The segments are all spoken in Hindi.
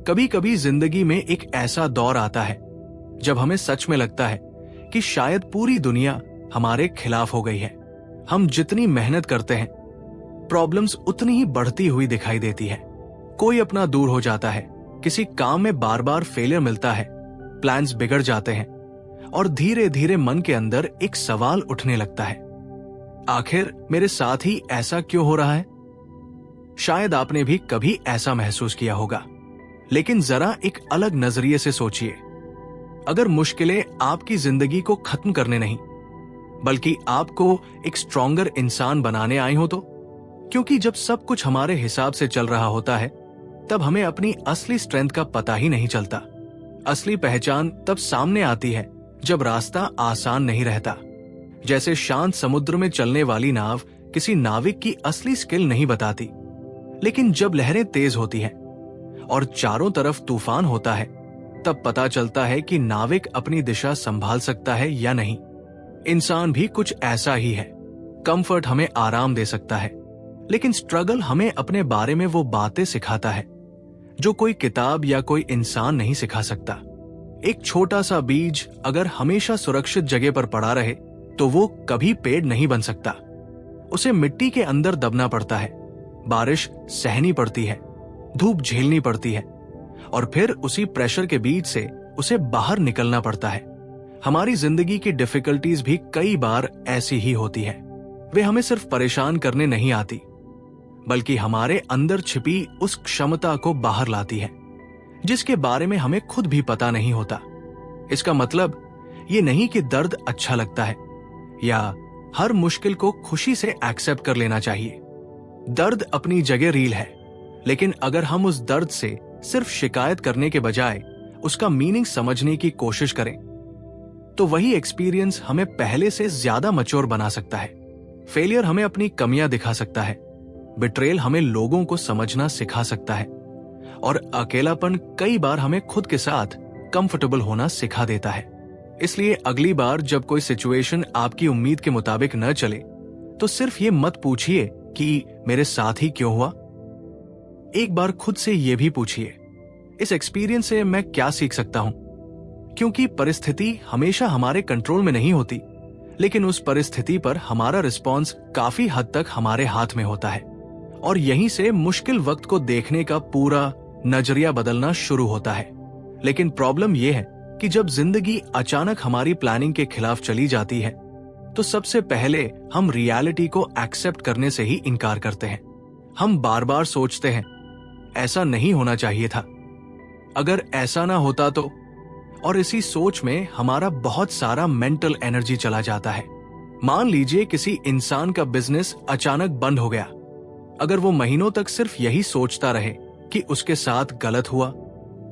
कभी कभी जिंदगी में एक ऐसा दौर आता है जब हमें सच में लगता है कि शायद पूरी दुनिया हमारे खिलाफ हो गई है। हम जितनी मेहनत करते हैं, प्रॉब्लम्स उतनी ही बढ़ती हुई दिखाई देती है। कोई अपना दूर हो जाता है, किसी काम में बार बार फेलियर मिलता है, प्लान्स बिगड़ जाते हैं और धीरे धीरे मन के अंदर एक सवाल उठने लगता है, आखिर मेरे साथ ही ऐसा क्यों हो रहा है? शायद आपने भी कभी ऐसा महसूस किया होगा, लेकिन जरा एक अलग नजरिए से सोचिए। अगर मुश्किलें आपकी जिंदगी को खत्म करने नहीं, बल्कि आपको एक स्ट्रॉन्गर इंसान बनाने आई हो तो? क्योंकि जब सब कुछ हमारे हिसाब से चल रहा होता है, तब हमें अपनी असली स्ट्रेंथ का पता ही नहीं चलता। असली पहचान तब सामने आती है जब रास्ता आसान नहीं रहता। जैसे शांत समुद्र में चलने वाली नाव किसी नाविक की असली स्किल नहीं बताती, लेकिन जब लहरें तेज होती हैं और चारों तरफ तूफान होता है, तब पता चलता है कि नाविक अपनी दिशा संभाल सकता है या नहीं। इंसान भी कुछ ऐसा ही है। कंफर्ट हमें आराम दे सकता है, लेकिन स्ट्रगल हमें अपने बारे में वो बातें सिखाता है जो कोई किताब या कोई इंसान नहीं सिखा सकता। एक छोटा सा बीज अगर हमेशा सुरक्षित जगह पर पड़ा रहे तो वो कभी पेड़ नहीं बन सकता। उसे मिट्टी के अंदर दबना पड़ता है, बारिश सहनी पड़ती है, धूप झेलनी पड़ती है और फिर उसी प्रेशर के बीच से उसे बाहर निकलना पड़ता है। हमारी जिंदगी की डिफिकल्टीज भी कई बार ऐसी ही होती है। वे हमें सिर्फ परेशान करने नहीं आती, बल्कि हमारे अंदर छिपी उस क्षमता को बाहर लाती है जिसके बारे में हमें खुद भी पता नहीं होता। इसका मतलब ये नहीं कि दर्द अच्छा लगता है या हर मुश्किल को खुशी से एक्सेप्ट कर लेना चाहिए। दर्द अपनी जगह रील है, लेकिन अगर हम उस दर्द से सिर्फ शिकायत करने के बजाय उसका मीनिंग समझने की कोशिश करें, तो वही एक्सपीरियंस हमें पहले से ज्यादा मैच्योर बना सकता है। फेलियर हमें अपनी कमियां दिखा सकता है, बिट्रेल हमें लोगों को समझना सिखा सकता है और अकेलापन कई बार हमें खुद के साथ कंफर्टेबल होना सिखा देता है। इसलिए अगली बार जब कोई सिचुएशन आपकी उम्मीद के मुताबिक न चले, तो सिर्फ ये मत पूछिए कि मेरे साथ ही क्यों हुआ। एक बार खुद से ये भी पूछिए, इस एक्सपीरियंस से मैं क्या सीख सकता हूं? क्योंकि परिस्थिति हमेशा हमारे कंट्रोल में नहीं होती, लेकिन उस परिस्थिति पर हमारा रिस्पॉन्स काफी हद तक हमारे हाथ में होता है और यहीं से मुश्किल वक्त को देखने का पूरा नजरिया बदलना शुरू होता है। लेकिन प्रॉब्लम यह है कि जब जिंदगी अचानक हमारी प्लानिंग के खिलाफ चली जाती है, तो सबसे पहले हम रियलिटी को एक्सेप्ट करने से ही इनकार करते हैं। हम बार बार सोचते हैं, ऐसा नहीं होना चाहिए था, अगर ऐसा ना होता तो, और इसी सोच में हमारा बहुत सारा मेंटल एनर्जी चला जाता है। मान लीजिए किसी इंसान का बिजनेस अचानक बंद हो गया। अगर वो महीनों तक सिर्फ यही सोचता रहे कि उसके साथ गलत हुआ,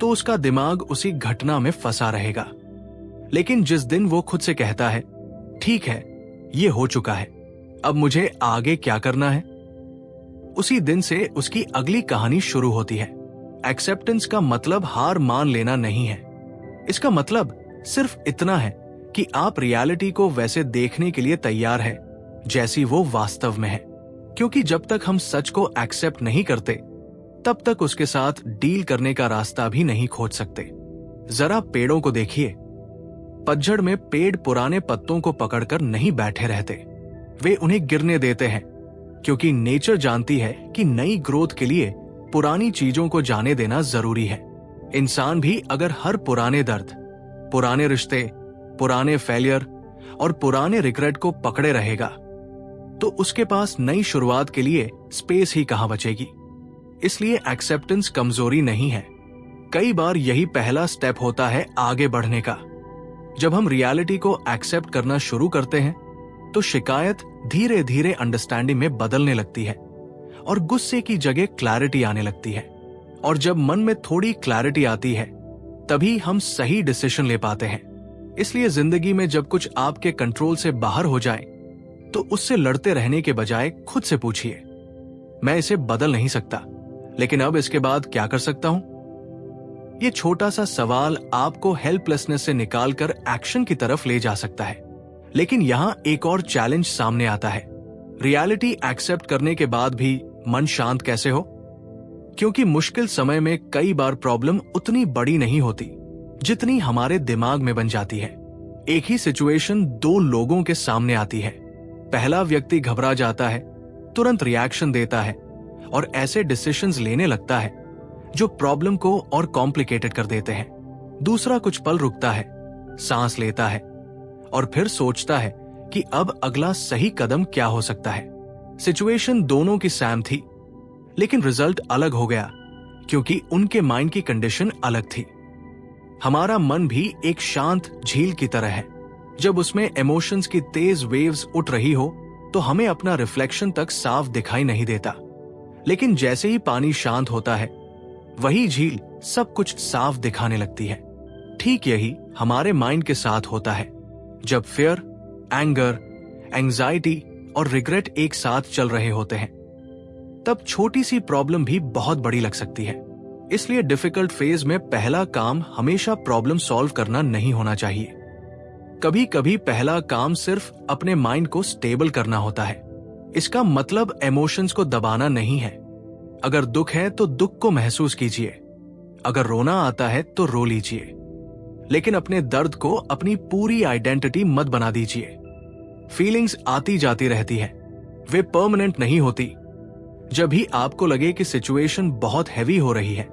तो उसका दिमाग उसी घटना में फंसा रहेगा। लेकिन जिस दिन वो खुद से कहता है, ठीक है, ये हो चुका है, अब मुझे आगे क्या करना है, उसी दिन से उसकी अगली कहानी शुरू होती है। एक्सेप्टेंस का मतलब हार मान लेना नहीं है। इसका मतलब सिर्फ इतना है कि आप रियलिटी को वैसे देखने के लिए तैयार है जैसी वो वास्तव में है। क्योंकि जब तक हम सच को एक्सेप्ट नहीं करते, तब तक उसके साथ डील करने का रास्ता भी नहीं खोज सकते। जरा पेड़ों को देखिए। पतझड़ में पेड़ पुराने पत्तों को पकड़कर नहीं बैठे रहते, वे उन्हें गिरने देते हैं, क्योंकि नेचर जानती है कि नई ग्रोथ के लिए पुरानी चीजों को जाने देना जरूरी है। इंसान भी अगर हर पुराने दर्द, पुराने रिश्ते, पुराने फेलियर और पुराने रिग्रेट को पकड़े रहेगा, तो उसके पास नई शुरुआत के लिए स्पेस ही कहां बचेगी। इसलिए एक्सेप्टेंस कमजोरी नहीं है, कई बार यही पहला स्टेप होता है आगे बढ़ने का। जब हम रियलिटी को एक्सेप्ट करना शुरू करते हैं, तो शिकायत धीरे धीरे अंडरस्टैंडिंग में बदलने लगती है और गुस्से की जगह क्लैरिटी आने लगती है। और जब मन में थोड़ी क्लैरिटी आती है, तभी हम सही डिसीजन ले पाते हैं। इसलिए जिंदगी में जब कुछ आपके कंट्रोल से बाहर हो जाए, तो उससे लड़ते रहने के बजाय खुद से पूछिए, मैं इसे बदल नहीं सकता, लेकिन अब इसके बाद क्या कर सकता हूं? ये छोटा सा सवाल आपको हेल्पलेसनेस से निकालकर एक्शन की तरफ ले जा सकता है। लेकिन यहां एक और चैलेंज सामने आता है। रियलिटी एक्सेप्ट करने के बाद भी मन शांत कैसे हो? क्योंकि मुश्किल समय में कई बार प्रॉब्लम उतनी बड़ी नहीं होती जितनी हमारे दिमाग में बन जाती है। एक ही सिचुएशन दो लोगों के सामने आती है। पहला व्यक्ति घबरा जाता है, तुरंत रिएक्शन देता है और ऐसे डिसीजंस लेने लगता है जो प्रॉब्लम को और कॉम्प्लिकेटेड कर देते हैं। दूसरा कुछ पल रुकता है, सांस लेता है और फिर सोचता है कि अब अगला सही कदम क्या हो सकता है। सिचुएशन दोनों की सेम थी, लेकिन रिजल्ट अलग हो गया क्योंकि उनके माइंड की कंडीशन अलग थी। हमारा मन भी एक शांत झील की तरह है। जब उसमें इमोशंस की तेज वेव्स उठ रही हो तो हमें अपना रिफ्लेक्शन तक साफ दिखाई नहीं देता, लेकिन जैसे ही पानी शांत होता है वही झील सब कुछ साफ दिखाने लगती है। ठीक यही हमारे माइंड के साथ होता है। जब फियर, एंगर, एंजाइटी और रिग्रेट एक साथ चल रहे होते हैं तब छोटी सी प्रॉब्लम भी बहुत बड़ी लग सकती है। इसलिए डिफिकल्ट फेज में पहला काम हमेशा प्रॉब्लम सॉल्व करना नहीं होना चाहिए। कभी कभी पहला काम सिर्फ अपने माइंड को स्टेबल करना होता है। इसका मतलब इमोशंस को दबाना नहीं है। अगर दुख है तो दुख को महसूस कीजिए, अगर रोना आता है तो रो लीजिए, लेकिन अपने दर्द को अपनी पूरी आइडेंटिटी मत बना दीजिए। फीलिंग्स आती जाती रहती है, वे परमानेंट नहीं होती। जब भी आपको लगे कि सिचुएशन बहुत हैवी हो रही है,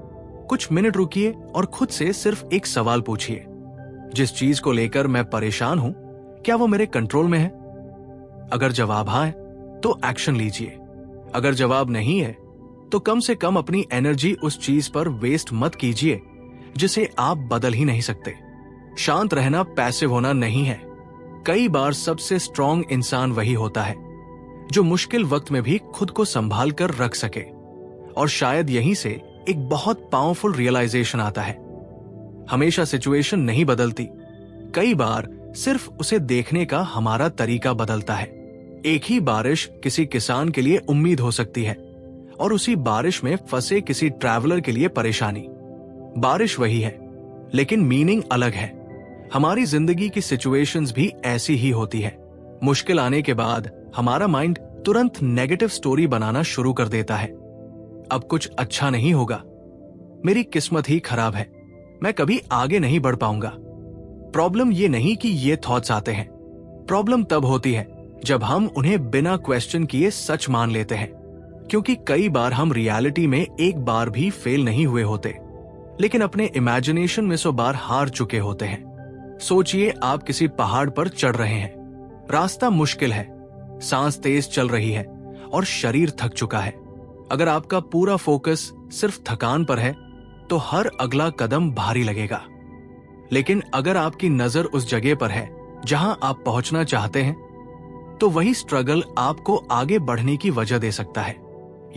कुछ मिनट रुकिए और खुद से सिर्फ एक सवाल पूछिए, जिस चीज को लेकर मैं परेशान हूं, क्या वो मेरे कंट्रोल में है? अगर जवाब हाँ है तो एक्शन लीजिए। अगर जवाब नहीं है तो कम से कम अपनी एनर्जी उस चीज पर वेस्ट मत कीजिए जिसे आप बदल ही नहीं सकते। शांत रहना पैसिव होना नहीं है। कई बार सबसे स्ट्रॉन्ग इंसान वही होता है जो मुश्किल वक्त में भी खुद को संभाल कर रख सके। और शायद यहीं से एक बहुत पावरफुल रियलाइजेशन आता है। हमेशा सिचुएशन नहीं बदलती, कई बार सिर्फ उसे देखने का हमारा तरीका बदलता है। एक ही बारिश किसी किसान के लिए उम्मीद हो सकती है और उसी बारिश में फंसे किसी ट्रैवलर के लिए परेशानी। बारिश वही है, लेकिन मीनिंग अलग है। हमारी जिंदगी की सिचुएशंस भी ऐसी ही होती है। मुश्किल आने के बाद हमारा माइंड तुरंत नेगेटिव स्टोरी बनाना शुरू कर देता है। अब कुछ अच्छा नहीं होगा, मेरी किस्मत ही खराब है, मैं कभी आगे नहीं बढ़ पाऊंगा। प्रॉब्लम ये नहीं कि ये थॉट्स आते हैं, प्रॉब्लम तब होती है जब हम उन्हें बिना क्वेश्चन किए सच मान लेते हैं। क्योंकि कई बार हम रियलिटी में एक बार भी फेल नहीं हुए होते, लेकिन अपने इमेजिनेशन में 100 बार हार चुके होते हैं। सोचिए आप किसी पहाड़ पर चढ़ रहे हैं, रास्ता मुश्किल है, सांस तेज चल रही है और शरीर थक चुका है। अगर आपका पूरा फोकस सिर्फ थकान पर है तो हर अगला कदम भारी लगेगा। लेकिन अगर आपकी नजर उस जगह पर है जहां आप पहुंचना चाहते हैं, तो वही स्ट्रगल आपको आगे बढ़ने की वजह दे सकता है।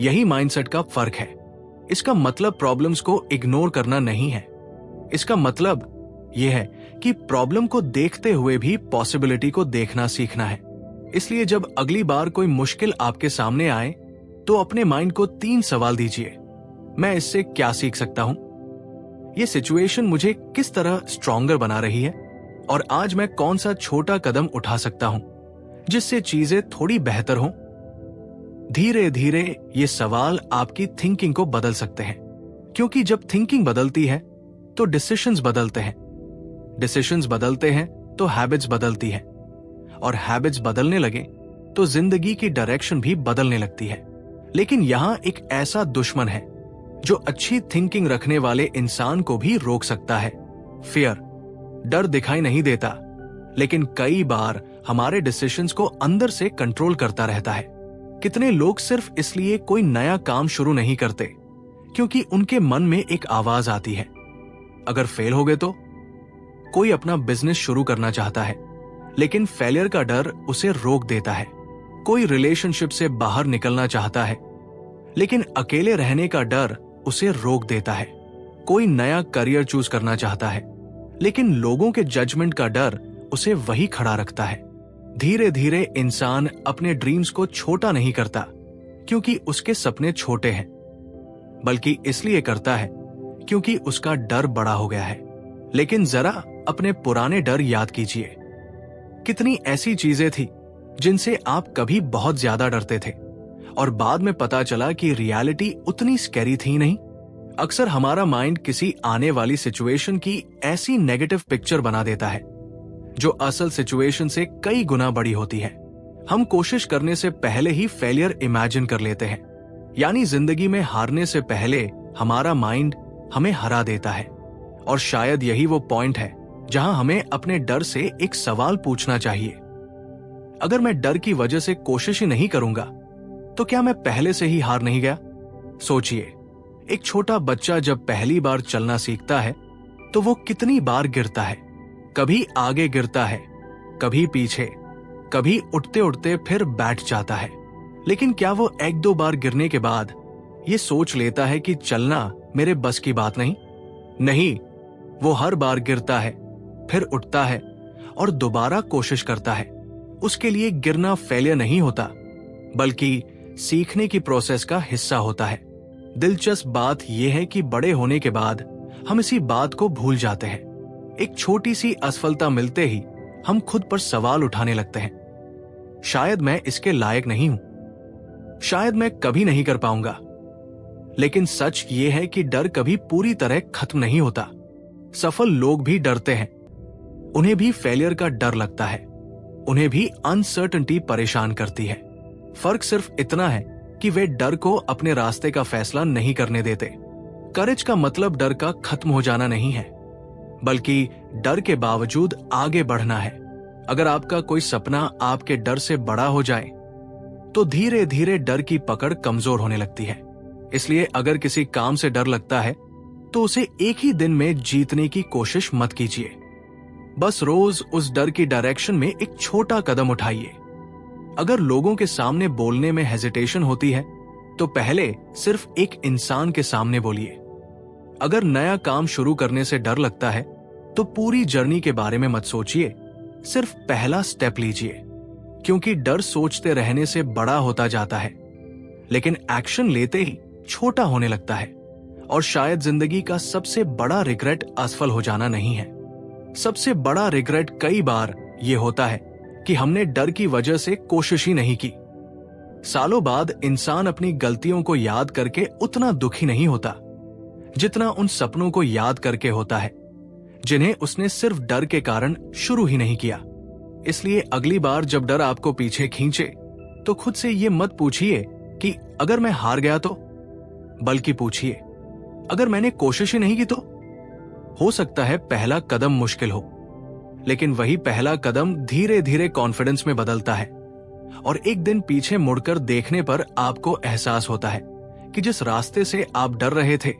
यही माइंडसेट का फर्क है। इसका मतलब प्रॉब्लम्स को इग्नोर करना नहीं है। इसका मतलब यह है कि प्रॉब्लम को देखते हुए भी पॉसिबिलिटी को देखना सीखना है। इसलिए जब अगली बार कोई मुश्किल आपके सामने आए तो अपने माइंड को 3 सवाल दीजिए। मैं इससे क्या सीख सकता हूं? यह सिचुएशन मुझे किस तरह स्ट्रॉन्गर बना रही है? और आज मैं कौन सा छोटा कदम उठा सकता हूं जिससे चीजें थोड़ी बेहतर हों? धीरे धीरे ये सवाल आपकी थिंकिंग को बदल सकते हैं, क्योंकि जब थिंकिंग बदलती है तो डिसीजंस बदलते हैं, डिसीजंस बदलते हैं तो हैबिट्स बदलती है, और हैबिट्स बदलने लगे तो जिंदगी की डायरेक्शन भी बदलने लगती है। लेकिन यहां एक ऐसा दुश्मन है जो अच्छी थिंकिंग रखने वाले इंसान को भी रोक सकता है। फियर। डर दिखाई नहीं देता, लेकिन कई बार हमारे डिसीजंस को अंदर से कंट्रोल करता रहता है। कितने लोग सिर्फ इसलिए कोई नया काम शुरू नहीं करते क्योंकि उनके मन में एक आवाज आती है, अगर फेल हो गए तो? कोई अपना बिजनेस शुरू करना चाहता है, लेकिन फेलियर का डर उसे रोक देता है। कोई रिलेशनशिप से बाहर निकलना चाहता है, लेकिन अकेले रहने का डर उसे रोक देता है। कोई नया करियर चूज करना चाहता है, लेकिन लोगों के जजमेंट का डर उसे वही खड़ा रखता है। धीरे धीरे इंसान अपने ड्रीम्स को छोटा नहीं करता क्योंकि उसके सपने छोटे हैं, बल्कि इसलिए करता है क्योंकि उसका डर बड़ा हो गया है। लेकिन जरा अपने पुराने डर याद कीजिए। कितनी ऐसी चीजें थी जिनसे आप कभी बहुत ज्यादा डरते थे और बाद में पता चला कि रियलिटी उतनी स्कैरी थी नहीं। अक्सर हमारा माइंड किसी आने वाली सिचुएशन की ऐसी नेगेटिव पिक्चर बना देता है जो असल सिचुएशन से कई गुना बड़ी होती है। हम कोशिश करने से पहले ही फेलियर इमेजिन कर लेते हैं, यानी जिंदगी में हारने से पहले हमारा माइंड हमें हरा देता है। और शायद यही वो पॉइंट है जहां हमें अपने डर से एक सवाल पूछना चाहिए। अगर मैं डर की वजह से कोशिश ही नहीं करूंगा तो क्या मैं पहले से ही हार नहीं गया? सोचिए, एक छोटा बच्चा जब पहली बार चलना सीखता है तो वो कितनी बार गिरता है। कभी आगे गिरता है, कभी पीछे, कभी उठते उठते फिर बैठ जाता है। लेकिन क्या वो एक दो बार गिरने के बाद ये सोच लेता है कि चलना मेरे बस की बात नहीं? नहीं, वो हर बार गिरता है, फिर उठता है और दोबारा कोशिश करता है। उसके लिए गिरना फेलियर नहीं होता, बल्कि सीखने की प्रोसेस का हिस्सा होता है। दिलचस्प बात यह है कि बड़े होने के बाद हम इसी बात को भूल जाते हैं। एक छोटी सी असफलता मिलते ही हम खुद पर सवाल उठाने लगते हैं। शायद मैं इसके लायक नहीं हूं, शायद मैं कभी नहीं कर पाऊंगा। लेकिन सच ये है कि डर कभी पूरी तरह खत्म नहीं होता। सफल लोग भी डरते हैं, उन्हें भी फेलियर का डर लगता है, उन्हें भी अनसर्टेनिटी परेशान करती है। फर्क सिर्फ इतना है कि वे डर को अपने रास्ते का फैसला नहीं करने देते। करेज का मतलब डर का खत्म हो जाना नहीं है, बल्कि डर के बावजूद आगे बढ़ना है। अगर आपका कोई सपना आपके डर से बड़ा हो जाए तो धीरे धीरे डर की पकड़ कमजोर होने लगती है। इसलिए अगर किसी काम से डर लगता है तो उसे एक ही दिन में जीतने की कोशिश मत कीजिए। बस रोज उस डर की डायरेक्शन में एक छोटा कदम उठाइए। अगर लोगों के सामने बोलने में हेजिटेशन होती है तो पहले सिर्फ एक इंसान के सामने बोलिए। अगर नया काम शुरू करने से डर लगता है तो पूरी जर्नी के बारे में मत सोचिए, सिर्फ पहला स्टेप लीजिए। क्योंकि डर सोचते रहने से बड़ा होता जाता है, लेकिन एक्शन लेते ही छोटा होने लगता है। और शायद जिंदगी का सबसे बड़ा रिग्रेट असफल हो जाना नहीं है। सबसे बड़ा रिग्रेट कई बार यह होता है कि हमने डर की वजह से कोशिश ही नहीं की। सालों बाद इंसान अपनी गलतियों को याद करके उतना दुखी नहीं होता जितना उन सपनों को याद करके होता है जिन्हें उसने सिर्फ डर के कारण शुरू ही नहीं किया। इसलिए अगली बार जब डर आपको पीछे खींचे तो खुद से ये मत पूछिए कि अगर मैं हार गया तो, बल्कि पूछिए अगर मैंने कोशिश ही नहीं की तो। हो सकता है पहला कदम मुश्किल हो, लेकिन वही पहला कदम धीरे धीरे कॉन्फिडेंस में बदलता है। और एक दिन पीछे मुड़कर देखने पर आपको एहसास होता है कि जिस रास्ते से आप डर रहे थे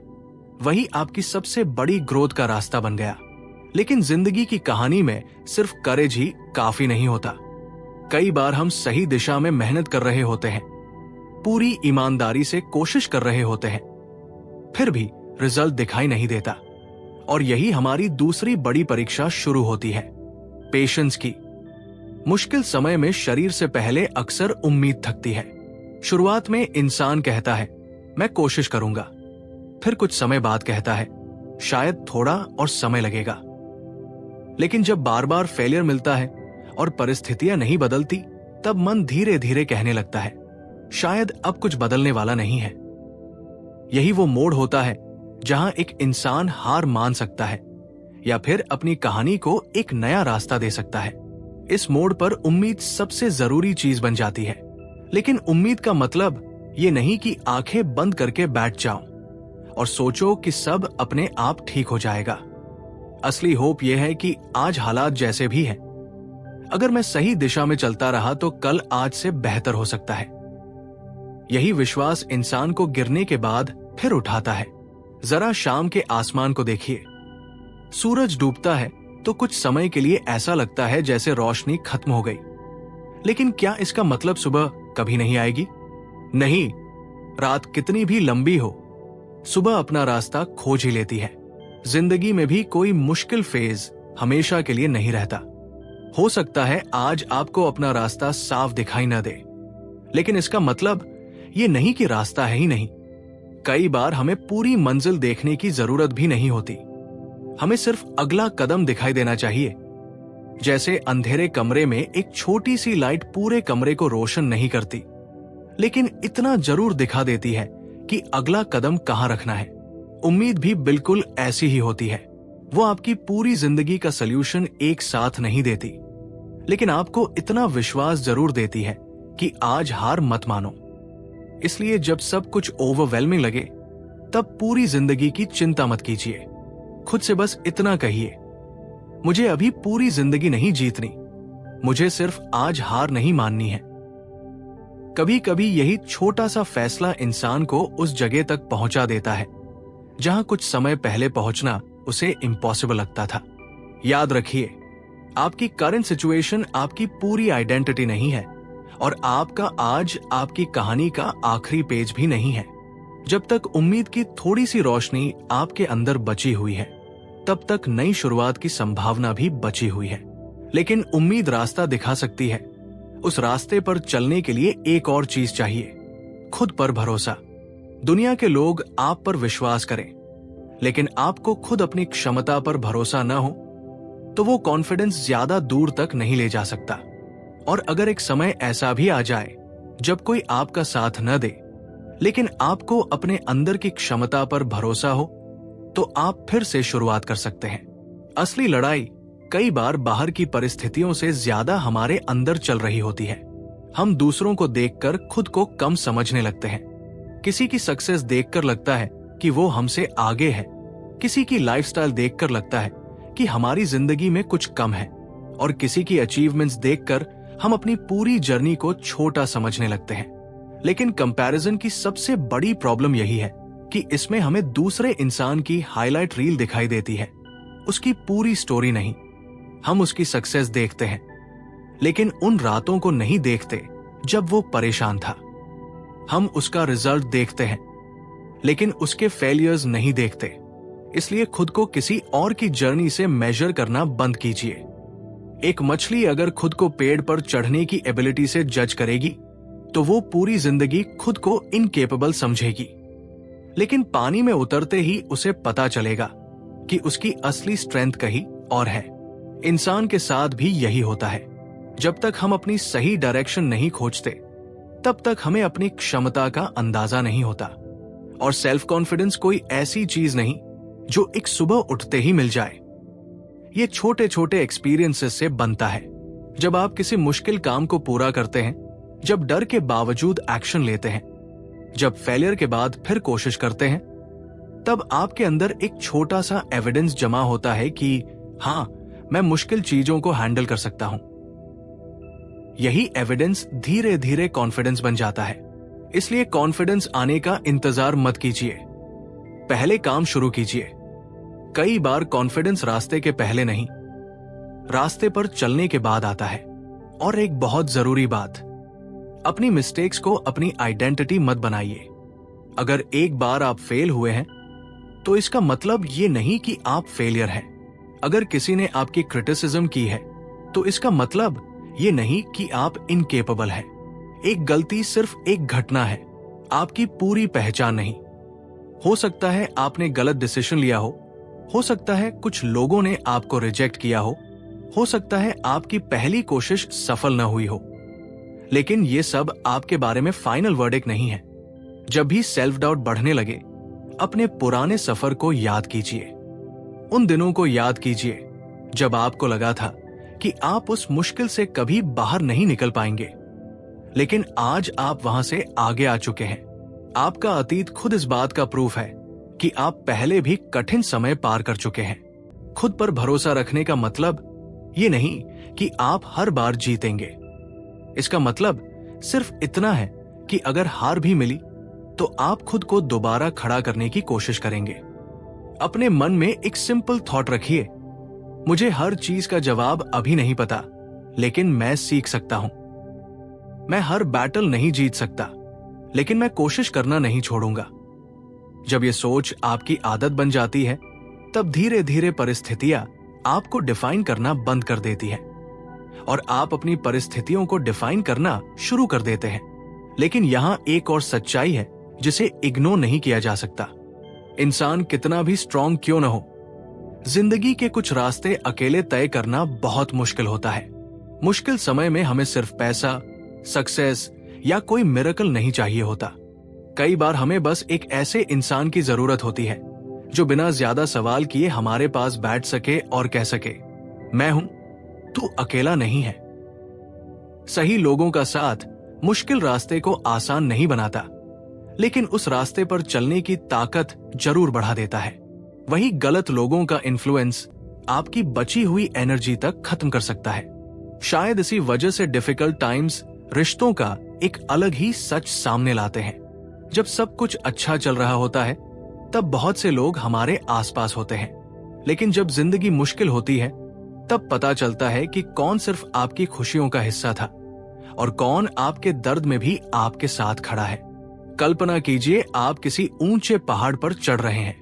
वही आपकी सबसे बड़ी ग्रोथ का रास्ता बन गया। लेकिन जिंदगी की कहानी में सिर्फ करेज ही काफी नहीं होता। कई बार हम सही दिशा में मेहनत कर रहे होते हैं, पूरी ईमानदारी से कोशिश कर रहे होते हैं, फिर भी रिजल्ट दिखाई नहीं देता। और यही हमारी दूसरी बड़ी परीक्षा शुरू होती है, पेशेंस की। मुश्किल समय में शरीर से पहले अक्सर उम्मीद थकती है। शुरुआत में इंसान कहता है मैं कोशिश करूंगा, फिर कुछ समय बाद कहता है शायद थोड़ा और समय लगेगा। लेकिन जब बार बार फेलियर मिलता है और परिस्थितियां नहीं बदलती, तब मन धीरे धीरे कहने लगता है शायद अब कुछ बदलने वाला नहीं है। यही वो मोड़ होता है जहां एक इंसान हार मान सकता है या फिर अपनी कहानी को एक नया रास्ता दे सकता है। इस मोड़ पर उम्मीद सबसे जरूरी चीज बन जाती है। लेकिन उम्मीद का मतलब ये नहीं कि आंखें बंद करके बैठ जाओ और सोचो कि सब अपने आप ठीक हो जाएगा। असली होप यह है कि आज हालात जैसे भी हैं, अगर मैं सही दिशा में चलता रहा तो कल आज से बेहतर हो सकता है। यही विश्वास इंसान को गिरने के बाद फिर उठाता है। जरा शाम के आसमान को देखिए, सूरज डूबता है तो कुछ समय के लिए ऐसा लगता है जैसे रोशनी खत्म हो गई। लेकिन क्या इसका मतलब सुबह कभी नहीं आएगी? नहीं, रात कितनी भी लंबी हो, सुबह अपना रास्ता खोज ही लेती है। जिंदगी में भी कोई मुश्किल फेज हमेशा के लिए नहीं रहता। हो सकता है आज आपको अपना रास्ता साफ दिखाई न दे, लेकिन इसका मतलब ये नहीं कि रास्ता है ही नहीं। कई बार हमें पूरी मंजिल देखने की जरूरत भी नहीं होती, हमें सिर्फ अगला कदम दिखाई देना चाहिए। जैसे अंधेरे कमरे में एक छोटी सी लाइट पूरे कमरे को रोशन नहीं करती, लेकिन इतना जरूर दिखा देती है कि अगला कदम कहां रखना है। उम्मीद भी बिल्कुल ऐसी ही होती है। वो आपकी पूरी जिंदगी का सल्यूशन एक साथ नहीं देती, लेकिन आपको इतना विश्वास जरूर देती है कि आज हार मत मानो। इसलिए जब सब कुछ ओवरवेलमिंग लगे, तब पूरी जिंदगी की चिंता मत कीजिए। खुद से बस इतना कहिए, मुझे अभी पूरी जिंदगी नहीं जीतनी, मुझे सिर्फ आज हार नहीं माननी है। कभी कभी यही छोटा सा फैसला इंसान को उस जगह तक पहुंचा देता है जहां कुछ समय पहले पहुंचना उसे इम्पॉसिबल लगता था। याद रखिए, आपकी करंट सिचुएशन आपकी पूरी आइडेंटिटी नहीं है, और आपका आज आपकी कहानी का आखिरी पेज भी नहीं है। जब तक उम्मीद की थोड़ी सी रोशनी आपके अंदर बची हुई है, तब तक नई शुरुआत की संभावना भी बची हुई है। लेकिन उम्मीद रास्ता दिखा सकती है, उस रास्ते पर चलने के लिए एक और चीज चाहिए, खुद पर भरोसा। दुनिया के लोग आप पर विश्वास करें, लेकिन आपको खुद अपनी क्षमता पर भरोसा न हो तो वो कॉन्फिडेंस ज्यादा दूर तक नहीं ले जा सकता। और अगर एक समय ऐसा भी आ जाए जब कोई आपका साथ न दे, लेकिन आपको अपने अंदर की क्षमता पर भरोसा हो, तो आप फिर से शुरुआत कर सकते हैं। असली लड़ाई कई बार बाहर की परिस्थितियों से ज्यादा हमारे अंदर चल रही होती है। हम दूसरों को देखकर खुद को कम समझने लगते हैं। किसी की सक्सेस देखकर लगता है कि वो हमसे आगे है, किसी की लाइफस्टाइल देखकर लगता है कि हमारी जिंदगी में कुछ कम है, और किसी की अचीवमेंट्स देखकर हम अपनी पूरी जर्नी को छोटा समझने लगते हैं। लेकिन कंपैरिजन की सबसे बड़ी प्रॉब्लम यही है कि इसमें हमें दूसरे इंसान की हाईलाइट रील दिखाई देती है, उसकी पूरी स्टोरी नहीं। हम उसकी सक्सेस देखते हैं, लेकिन उन रातों को नहीं देखते जब वो परेशान था। हम उसका रिजल्ट देखते हैं, लेकिन उसके फेलियर्स नहीं देखते। इसलिए खुद को किसी और की जर्नी से मेजर करना बंद कीजिए। एक मछली अगर खुद को पेड़ पर चढ़ने की एबिलिटी से जज करेगी, तो वो पूरी जिंदगी खुद को इनकेपेबल समझेगी। लेकिन पानी में उतरते ही उसे पता चलेगा कि उसकी असली स्ट्रेंथ कहीं और है। इंसान के साथ भी यही होता है। जब तक हम अपनी सही डायरेक्शन नहीं खोजते, तब तक हमें अपनी क्षमता का अंदाजा नहीं होता। और सेल्फ कॉन्फिडेंस कोई ऐसी चीज नहीं जो एक सुबह उठते ही मिल जाए। ये छोटे छोटे एक्सपीरियंसेस से बनता है। जब आप किसी मुश्किल काम को पूरा करते हैं, जब डर के बावजूद एक्शन लेते हैं, जब फेलियर के बाद फिर कोशिश करते हैं, तब आपके अंदर एक छोटा सा एविडेंस जमा होता है कि हाँ, मैं मुश्किल चीजों को हैंडल कर सकता हूं। यही एविडेंस धीरे धीरे कॉन्फिडेंस बन जाता है। इसलिए कॉन्फिडेंस आने का इंतजार मत कीजिए, पहले काम शुरू कीजिए। कई बार कॉन्फिडेंस रास्ते के पहले नहीं, रास्ते पर चलने के बाद आता है। और एक बहुत जरूरी बात, अपनी मिस्टेक्स को अपनी आइडेंटिटी मत बनाइए। अगर एक बार आप फेल हुए हैं, तो इसका मतलब ये नहीं कि आप फेलियर हैं। अगर किसी ने आपकी क्रिटिसिज्म की है, तो इसका मतलब ये नहीं कि आप इनकेपेबल हैं। एक गलती सिर्फ एक घटना है, आपकी पूरी पहचान नहीं। हो सकता है आपने गलत डिसीजन लिया हो सकता है कुछ लोगों ने आपको रिजेक्ट किया हो सकता है आपकी पहली कोशिश सफल न हुई हो, लेकिन ये सब आपके बारे में फाइनल वर्डिक्ट नहीं है। जब भी सेल्फ डाउट बढ़ने लगे, अपने पुराने सफर को याद कीजिए। उन दिनों को याद कीजिए जब आपको लगा था कि आप उस मुश्किल से कभी बाहर नहीं निकल पाएंगे, लेकिन आज आप वहां से आगे आ चुके हैं। आपका अतीत खुद इस बात का प्रूफ है कि आप पहले भी कठिन समय पार कर चुके हैं। खुद पर भरोसा रखने का मतलब ये नहीं कि आप हर बार जीतेंगे। इसका मतलब सिर्फ इतना है कि अगर हार भी मिली, तो आप खुद को दोबारा खड़ा करने की कोशिश करेंगे। अपने मन में एक सिंपल थॉट रखिए, मुझे हर चीज का जवाब अभी नहीं पता, लेकिन मैं सीख सकता हूं। मैं हर बैटल नहीं जीत सकता, लेकिन मैं कोशिश करना नहीं छोड़ूंगा। जब ये सोच आपकी आदत बन जाती है, तब धीरे धीरे परिस्थितियां आपको डिफाइन करना बंद कर देती है, और आप अपनी परिस्थितियों को डिफाइन करना शुरू कर देते हैं। लेकिन यहां एक और सच्चाई है जिसे इग्नोर नहीं किया जा सकता। इंसान कितना भी स्ट्रांग क्यों न हो, जिंदगी के कुछ रास्ते अकेले तय करना बहुत मुश्किल होता है। मुश्किल समय में हमें सिर्फ पैसा, सक्सेस या कोई मिरेकल नहीं चाहिए होता। कई बार हमें बस एक ऐसे इंसान की जरूरत होती है जो बिना ज्यादा सवाल किए हमारे पास बैठ सके और कह सके, मैं हूं, तू अकेला नहीं है। सही लोगों का साथ मुश्किल रास्ते को आसान नहीं बनाता, लेकिन उस रास्ते पर चलने की ताकत जरूर बढ़ा देता है। वही गलत लोगों का इन्फ्लुएंस आपकी बची हुई एनर्जी तक खत्म कर सकता है। शायद इसी वजह से डिफिकल्ट टाइम्स रिश्तों का एक अलग ही सच सामने लाते हैं। जब सब कुछ अच्छा चल रहा होता है तब बहुत से लोग हमारे आसपास होते हैं, लेकिन जब जिंदगी मुश्किल होती है तब पता चलता है कि कौन सिर्फ आपकी खुशियों का हिस्सा था और कौन आपके दर्द में भी आपके साथ खड़ा है। कल्पना कीजिए, आप किसी ऊंचे पहाड़ पर चढ़ रहे हैं।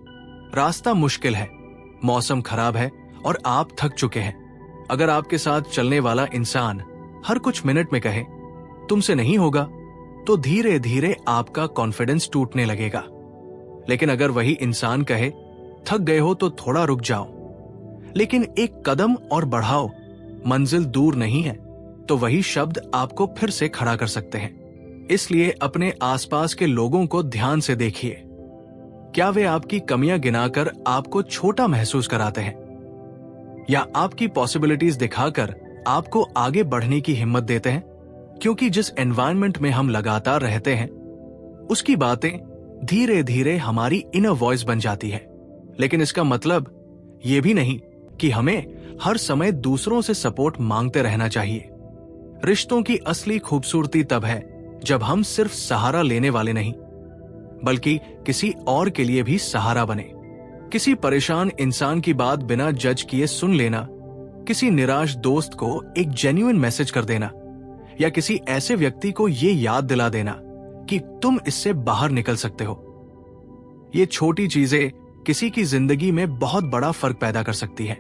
रास्ता मुश्किल है, मौसम खराब है और आप थक चुके हैं। अगर आपके साथ चलने वाला इंसान हर कुछ मिनट में कहे, तुमसे नहीं होगा, तो धीरे धीरे आपका कॉन्फिडेंस टूटने लगेगा। लेकिन अगर वही इंसान कहे, थक गए हो तो थोड़ा रुक जाओ, लेकिन एक कदम और बढ़ाओ, मंजिल दूर नहीं है, तो वही शब्द आपको फिर से खड़ा कर सकते हैं। इसलिए अपने आसपास के लोगों को ध्यान से देखिए। क्या वे आपकी कमियां गिनाकर आपको छोटा महसूस कराते हैं, या आपकी पॉसिबिलिटीज दिखाकर आपको आगे बढ़ने की हिम्मत देते हैं? क्योंकि जिस एनवायरनमेंट में हम लगातार रहते हैं, उसकी बातें धीरे धीरे हमारी इनर वॉइस बन जाती है। लेकिन इसका मतलब ये भी नहीं कि हमें हर समय दूसरों से सपोर्ट मांगते रहना चाहिए। रिश्तों की असली खूबसूरती तब है जब हम सिर्फ सहारा लेने वाले नहीं, बल्कि किसी और के लिए भी सहारा बने। किसी परेशान इंसान की बात बिना जज किए सुन लेना, किसी निराश दोस्त को एक जेन्युइन मैसेज कर देना, या किसी ऐसे व्यक्ति को ये याद दिला देना कि तुम इससे बाहर निकल सकते हो। ये छोटी चीजें किसी की जिंदगी में बहुत बड़ा फर्क पैदा कर सकती है।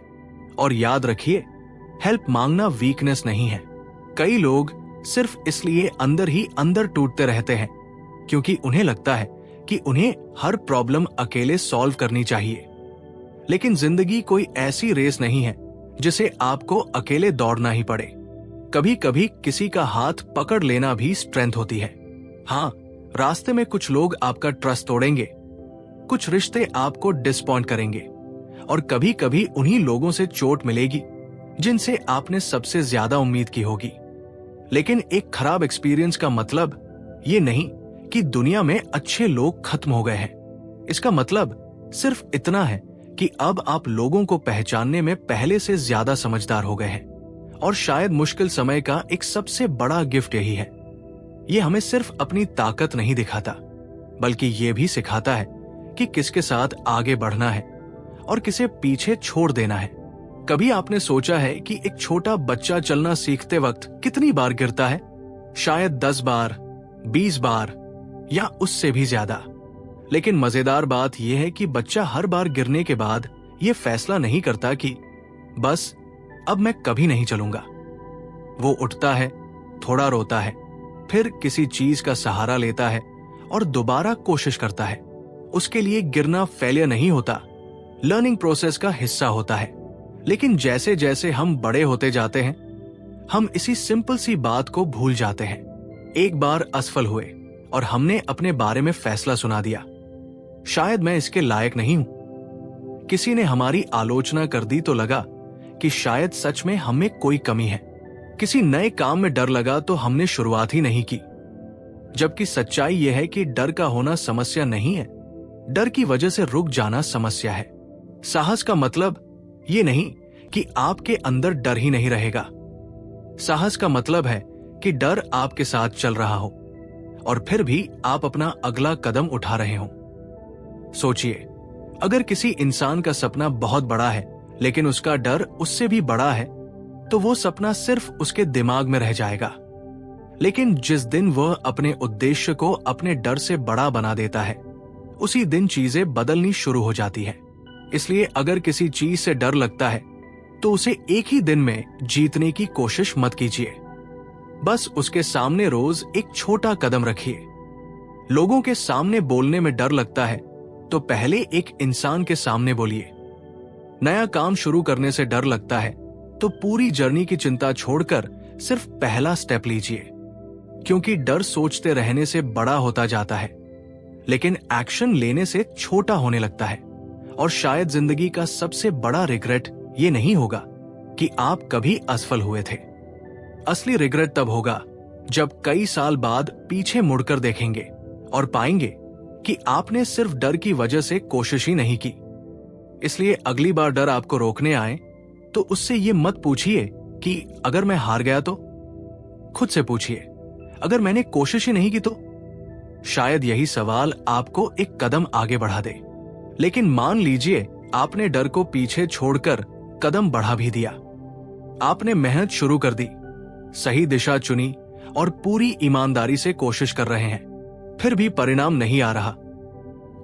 और याद रखिए, हेल्प मांगना वीकनेस नहीं है। कई लोग सिर्फ इसलिए अंदर ही अंदर टूटते रहते हैं क्योंकि उन्हें लगता है कि उन्हें हर प्रॉब्लम अकेले सॉल्व करनी चाहिए। लेकिन जिंदगी कोई ऐसी रेस नहीं है जिसे आपको अकेले दौड़ना ही पड़े। कभी कभी किसी का हाथ पकड़ लेना भी स्ट्रेंथ होती है। हाँ, रास्ते में कुछ लोग आपका ट्रस्ट तोड़ेंगे, कुछ रिश्ते आपको डिसपॉइंट करेंगे, और कभी कभी उन्हीं लोगों से चोट मिलेगी जिनसे आपने सबसे ज्यादा उम्मीद की होगी। लेकिन एक खराब एक्सपीरियंस का मतलब ये नहीं कि दुनिया में अच्छे लोग खत्म हो गए हैं। इसका मतलब सिर्फ इतना है कि अब आप लोगों को पहचानने में पहले से ज्यादा समझदार हो गए हैं। और शायद मुश्किल समय का एक सबसे बड़ा गिफ्ट यही है। ये हमें सिर्फ अपनी ताकत नहीं दिखाता, बल्कि ये भी सिखाता है कि किसके साथ आगे बढ़ना है और किसे पीछे छोड़ देना है। कभी आपने सोचा है कि एक छोटा बच्चा चलना सीखते वक्त कितनी बार गिरता है? शायद 10 बार, 20 बार या उससे भी ज्यादा। लेकिन मजेदार बात यह है कि बच्चा हर बार गिरने के बाद यह फैसला नहीं करता कि बस अब मैं कभी नहीं चलूंगा। वो उठता है, थोड़ा रोता है, फिर किसी चीज का सहारा लेता है और दोबारा कोशिश करता है। उसके लिए गिरना फेलियर नहीं होता, लर्निंग प्रोसेस का हिस्सा होता है। लेकिन जैसे जैसे हम बड़े होते जाते हैं, हम इसी सिंपल सी बात को भूल जाते हैं। एक बार असफल हुए और हमने अपने बारे में फैसला सुना दिया, शायद मैं इसके लायक नहीं हूं। किसी ने हमारी आलोचना कर दी तो लगा कि शायद सच में हमें कोई कमी है। किसी नए काम में डर लगा तो हमने शुरुआत ही नहीं की। जबकि सच्चाई यह है कि डर का होना समस्या नहीं है, डर की वजह से रुक जाना समस्या है। साहस का मतलब ये नहीं कि आपके अंदर डर ही नहीं रहेगा। साहस का मतलब है कि डर आपके साथ चल रहा हो और फिर भी आप अपना अगला कदम उठा रहे हो। सोचिए, अगर किसी इंसान का सपना बहुत बड़ा है लेकिन उसका डर उससे भी बड़ा है, तो वो सपना सिर्फ उसके दिमाग में रह जाएगा। लेकिन जिस दिन वह अपने उद्देश्य को अपने डर से बड़ा बना देता है, उसी दिन चीजें बदलनी शुरू हो जाती है। इसलिए अगर किसी चीज से डर लगता है तो उसे एक ही दिन में जीतने की कोशिश मत कीजिए। बस उसके सामने रोज एक छोटा कदम रखिए। लोगों के सामने बोलने में डर लगता है तो पहले एक इंसान के सामने बोलिए। नया काम शुरू करने से डर लगता है तो पूरी जर्नी की चिंता छोड़कर सिर्फ पहला स्टेप लीजिए। क्योंकि डर सोचते रहने से बड़ा होता जाता है, लेकिन एक्शन लेने से छोटा होने लगता है। और शायद जिंदगी का सबसे बड़ा रिग्रेट ये नहीं होगा कि आप कभी असफल हुए थे। असली रिग्रेट तब होगा जब कई साल बाद पीछे मुड़कर देखेंगे और पाएंगे कि आपने सिर्फ डर की वजह से कोशिश ही नहीं की। इसलिए अगली बार डर आपको रोकने आए तो उससे ये मत पूछिए कि अगर मैं हार गया तो। खुद से पूछिए, अगर मैंने कोशिश ही नहीं की तो। शायद यही सवाल आपको एक कदम आगे बढ़ा दे। लेकिन मान लीजिए आपने डर को पीछे छोड़कर कदम बढ़ा भी दिया। आपने मेहनत शुरू कर दी, सही दिशा चुनी और पूरी ईमानदारी से कोशिश कर रहे हैं, फिर भी परिणाम नहीं आ रहा।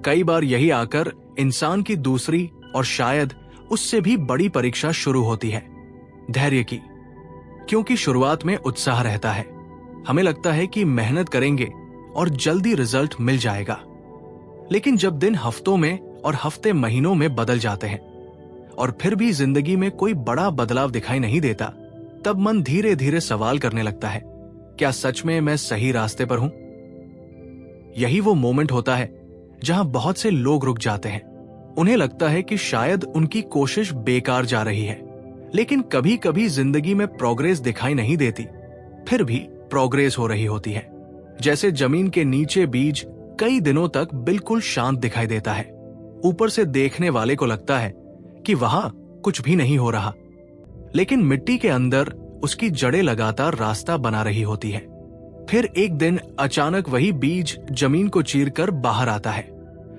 कई बार यही आकर इंसान की दूसरी और शायद उससे भी बड़ी परीक्षा शुरू होती है, धैर्य की। क्योंकि शुरुआत में उत्साह रहता है, हमें लगता है कि मेहनत करेंगे और जल्दी रिजल्ट मिल जाएगा। लेकिन जब दिन हफ्तों में और हफ्ते महीनों में बदल जाते हैं और फिर भी जिंदगी में कोई बड़ा बदलाव दिखाई नहीं देता, तब मन धीरे धीरे सवाल करने लगता है, क्या सच में मैं सही रास्ते पर हूं? यही वो मोमेंट होता है जहां बहुत से लोग रुक जाते हैं। उन्हें लगता है कि शायद उनकी कोशिश बेकार जा रही है। लेकिन कभी कभी जिंदगी में प्रोग्रेस दिखाई नहीं देती, फिर भी प्रोग्रेस हो रही होती है। जैसे जमीन के नीचे बीज कई दिनों तक बिल्कुल शांत दिखाई देता है। ऊपर से देखने वाले को लगता है कि वहां कुछ भी नहीं हो रहा, लेकिन मिट्टी के अंदर उसकी जड़ें लगातार रास्ता बना रही होती है। फिर एक दिन अचानक वही बीज जमीन को चीरकर बाहर आता है।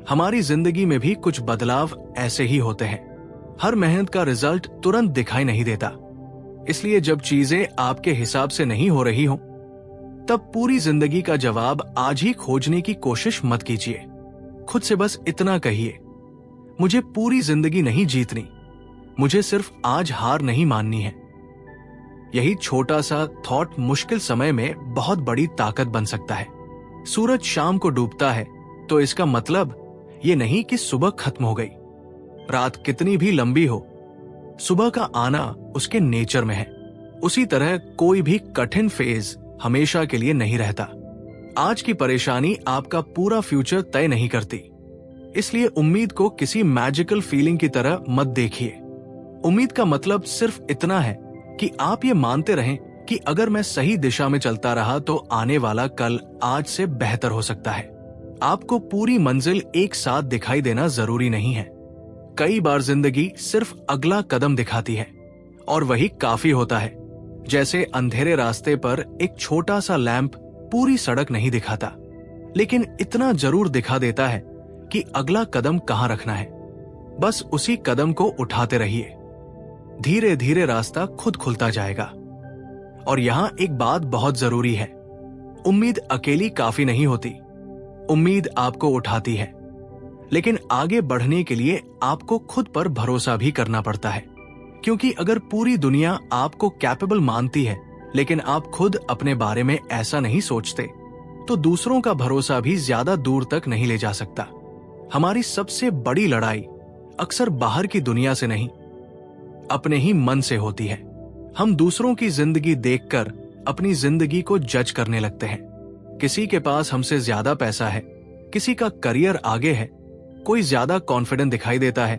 हमारी जिंदगी में भी कुछ बदलाव ऐसे ही होते हैं। हर मेहनत का रिजल्ट तुरंत दिखाई नहीं देता। इसलिए जब चीजें आपके हिसाब से नहीं हो रही हो, तब पूरी जिंदगी का जवाब आज ही खोजने की कोशिश मत कीजिए। खुद से बस इतना कहिए, मुझे पूरी जिंदगी नहीं जीतनी, मुझे सिर्फ आज हार नहीं माननी है। यही छोटा सा थॉट मुश्किल समय में बहुत बड़ी ताकत बन सकता है। सूरज शाम को डूबता है तो इसका मतलब ये नहीं कि सुबह खत्म हो गई। रात कितनी भी लंबी हो, सुबह का आना उसके नेचर में है। उसी तरह कोई भी कठिन फेज हमेशा के लिए नहीं रहता। आज की परेशानी आपका पूरा फ्यूचर तय नहीं करती। इसलिए उम्मीद को किसी मैजिकल फीलिंग की तरह मत देखिए। उम्मीद का मतलब सिर्फ इतना है कि आप ये मानते रहें कि अगर मैं सही दिशा में चलता रहा तो आने वाला कल आज से बेहतर हो सकता है। आपको पूरी मंजिल एक साथ दिखाई देना जरूरी नहीं है। कई बार जिंदगी सिर्फ अगला कदम दिखाती है और वही काफी होता है। जैसे अंधेरे रास्ते पर एक छोटा सा लैंप पूरी सड़क नहीं दिखाता, लेकिन इतना जरूर दिखा देता है कि अगला कदम कहां रखना है। बस उसी कदम को उठाते रहिए, धीरे धीरे रास्ता खुद खुलता जाएगा। और यहां एक बात बहुत जरूरी है, उम्मीद अकेली काफी नहीं होती। उम्मीद आपको उठाती है, लेकिन आगे बढ़ने के लिए आपको खुद पर भरोसा भी करना पड़ता है। क्योंकि अगर पूरी दुनिया आपको कैपेबल मानती है, लेकिन आप खुद अपने बारे में ऐसा नहीं सोचते, तो दूसरों का भरोसा भी ज्यादा दूर तक नहीं ले जा सकता। हमारी सबसे बड़ी लड़ाई अक्सर बाहर की दुनिया से नहीं, अपने ही मन से होती है। हम दूसरों की जिंदगी देखकर अपनी जिंदगी को जज करने लगते हैं। किसी के पास हमसे ज्यादा पैसा है, किसी का करियर आगे है, कोई ज्यादा कॉन्फिडेंट दिखाई देता है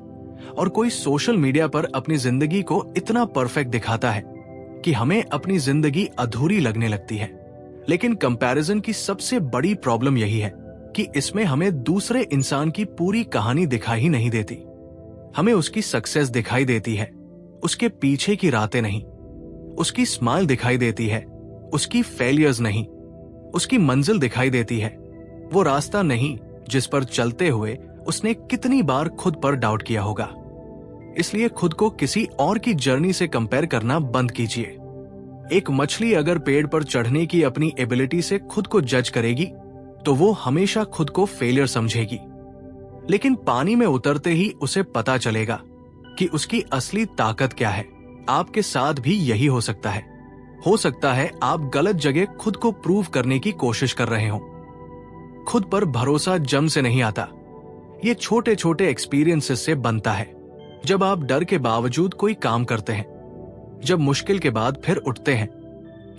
और कोई सोशल मीडिया पर अपनी जिंदगी को इतना परफेक्ट दिखाता है कि हमें अपनी जिंदगी अधूरी लगने लगती है। लेकिन कंपैरिजन की सबसे बड़ी प्रॉब्लम यही है कि इसमें हमें दूसरे इंसान की पूरी कहानी दिखाई ही नहीं देती। हमें उसकी सक्सेस दिखाई देती है, उसके पीछे की रातें नहीं। उसकी स्माइल दिखाई देती है, उसकी फेलियर्स नहीं। उसकी मंजिल दिखाई देती है, वो रास्ता नहीं जिस पर चलते हुए उसने कितनी बार खुद पर डाउट किया होगा। इसलिए खुद को किसी और की जर्नी से कंपेयर करना बंद कीजिए। एक मछली अगर पेड़ पर चढ़ने की अपनी एबिलिटी से खुद को जज करेगी तो वो हमेशा खुद को फेलियर समझेगी। लेकिन पानी में उतरते ही उसे पता चलेगा कि उसकी असली ताकत क्या है। आपके साथ भी यही हो सकता है। हो सकता है आप गलत जगह खुद को प्रूव करने की कोशिश कर रहे हो। खुद पर भरोसा जम से नहीं आता, ये छोटे छोटे एक्सपीरियंसेस से बनता है। जब आप डर के बावजूद कोई काम करते हैं, जब मुश्किल के बाद फिर उठते हैं,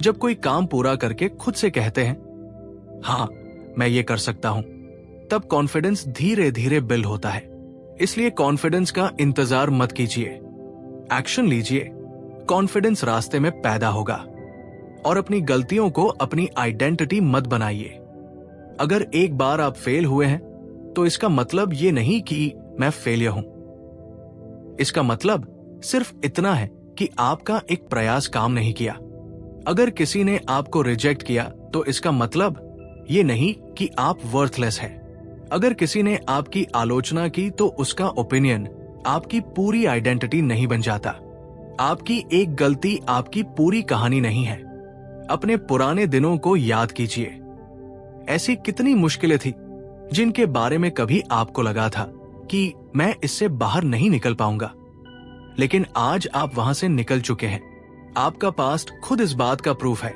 जब कोई काम पूरा करके खुद से कहते हैं, हाँ मैं ये कर सकता हूं, तब कॉन्फिडेंस धीरे धीरे बिल्ड होता है। इसलिए कॉन्फिडेंस का इंतजार मत कीजिए, एक्शन लीजिए। कॉन्फिडेंस रास्ते में पैदा होगा। और अपनी गलतियों को अपनी आइडेंटिटी मत बनाइए। अगर एक बार आप फेल हुए हैं तो इसका मतलब ये नहीं कि मैं फेलियर हूं। इसका मतलब सिर्फ इतना है कि आपका एक प्रयास काम नहीं किया। अगर किसी ने आपको रिजेक्ट किया तो इसका मतलब ये नहीं कि आप वर्थलेस हैं। अगर किसी ने आपकी आलोचना की तो उसका ओपिनियन आपकी पूरी आइडेंटिटी नहीं बन जाता। आपकी एक गलती आपकी पूरी कहानी नहीं है। अपने पुराने दिनों को याद कीजिए। ऐसी कितनी मुश्किलें थी जिनके बारे में कभी आपको लगा था कि मैं इससे बाहर नहीं निकल पाऊंगा, लेकिन आज आप वहां से निकल चुके हैं। आपका पास्ट खुद इस बात का प्रूफ है